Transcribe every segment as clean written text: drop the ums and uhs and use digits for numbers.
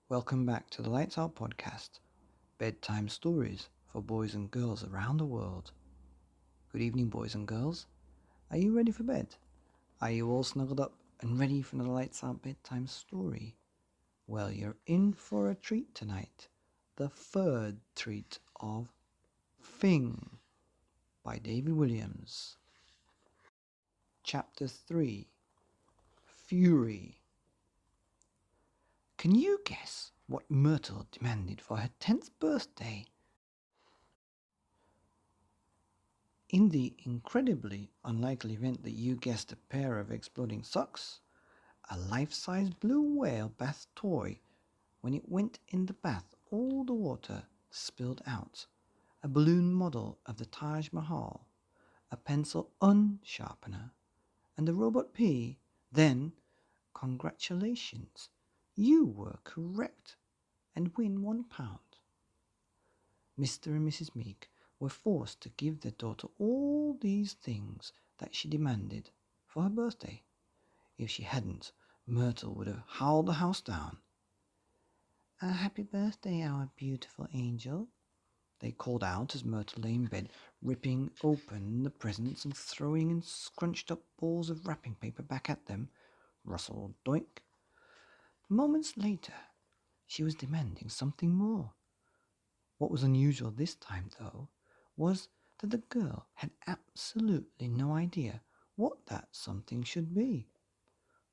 Welcome back to the Lights Out podcast, bedtime stories for boys and girls around the world. Good evening, boys and girls. Are you ready for bed? Are you all snuggled up and ready for the Lights Out bedtime story? Well, you're in for a treat tonight. The third treat of Fing by David Williams. Chapter 3, Fury. Can you guess what Myrtle demanded for her 10th birthday? In the incredibly unlikely event that you guessed a pair of exploding socks, a life-size blue whale bath toy, when it went in the bath all the water spilled out, a balloon model of the Taj Mahal, a pencil unsharpener, and a robot pea, then congratulations, you were correct and win £1. Mr. and Mrs. Meek were forced to give their daughter all these things that she demanded for her birthday. If she hadn't, Myrtle would have howled the house down. "A happy birthday, our beautiful angel," they called out as Myrtle lay in bed, ripping open the presents and throwing in scrunched up balls of wrapping paper back at them. Rustle, doink. Moments later, she was demanding something more. What was unusual this time, though, was that the girl had absolutely no idea what that something should be.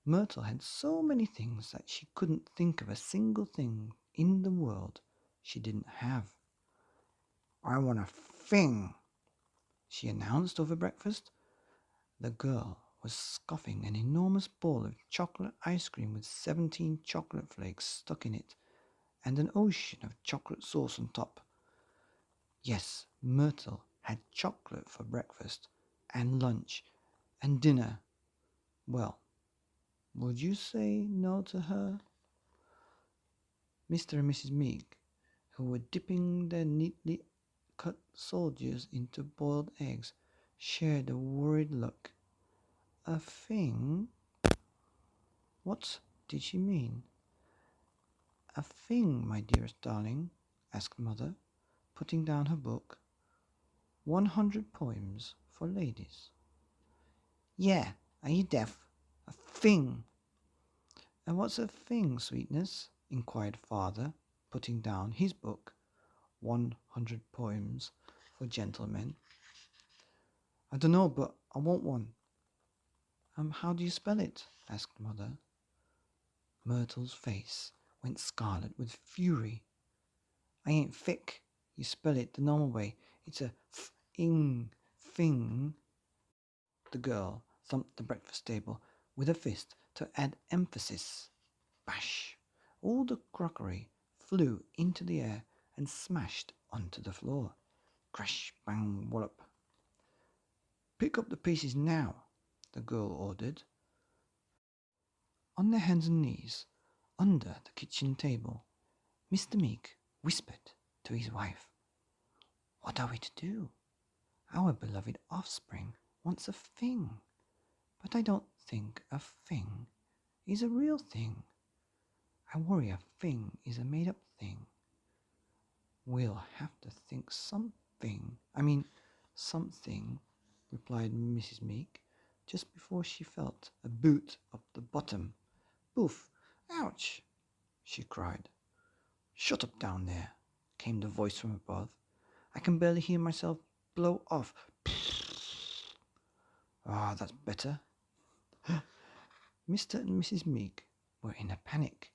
Myrtle had so many things that she couldn't think of a single thing in the world she didn't have. "I want a Fing," she announced over breakfast. The girl was scoffing an enormous ball of chocolate ice cream with 17 chocolate flakes stuck in it and an ocean of chocolate sauce on top. Yes, Myrtle had chocolate for breakfast and lunch and dinner. Well, would you say no to her? Mr. and Mrs. Meek, who were dipping their neatly cut soldiers into boiled eggs, shared a worried look. A Fing? What did she mean? "A Fing, my dearest darling?" asked Mother, putting down her book. 100 poems for ladies. "Yeah, are you deaf? A Fing." "And what's a Fing, sweetness?" inquired Father, putting down his book, 100 poems for gentlemen. "I don't know, but I want one." How do you spell it?" asked Mother. Myrtle's face went scarlet with fury. "I ain't thick. You spell it the normal way. It's a Fing. The girl thumped the breakfast table with a fist to add emphasis. Bash! All the crockery flew into the air and smashed onto the floor. Crash, bang, wallop. "Pick up the pieces now," the girl ordered. On their hands and knees, under the kitchen table, Mr. Meek whispered to his wife, "What are we to do? Our beloved offspring wants a Fing, but I don't think a Fing is a real thing. I worry a Fing is a made-up thing. We'll have to think something, replied Mrs. Meek, just before she felt a boot up the bottom. "Boof! Ouch!" she cried. "Shut up down there," came the voice from above. "I can barely hear myself blow off. Ah, that's better." Mr. and Mrs. Meek were in a panic.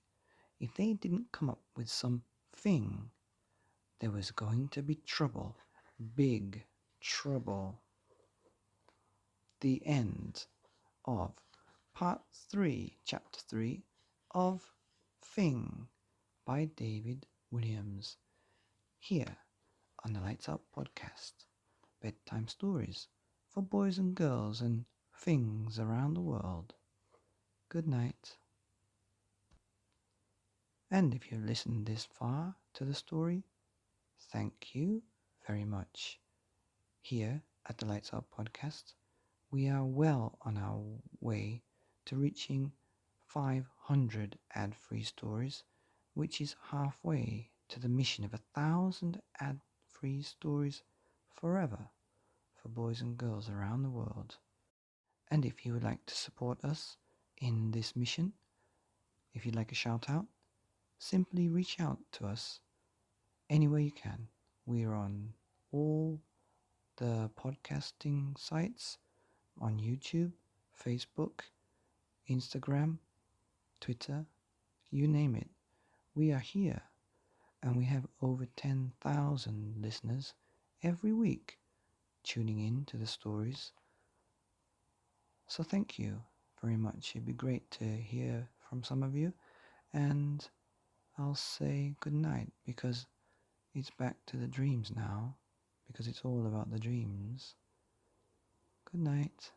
If they didn't come up with some Fing, there was going to be trouble. Big trouble. The end of Part 3, Chapter 3 of Fing by David Williams. Here on the Lights Out podcast, bedtime stories for boys and girls and things around the world. Good night. And if you've listened this far to the story, thank you very much. Here at the Lights Out podcast, we are well on our way to reaching 500 ad-free stories which is halfway to the mission of 1,000 ad-free stories forever for boys and girls around the world. And if you would like to support us in this mission, if you'd like a shout out, simply reach out to us anywhere you can. We're on all the podcasting sites, on YouTube, Facebook, Instagram, Twitter, you name it. We are here, and we have over 10,000 listeners every week tuning in to the stories. So thank you very much. It'd be great to hear from some of you, and I'll say good night because it's back to the dreams now, because it's all about the dreams. Good night.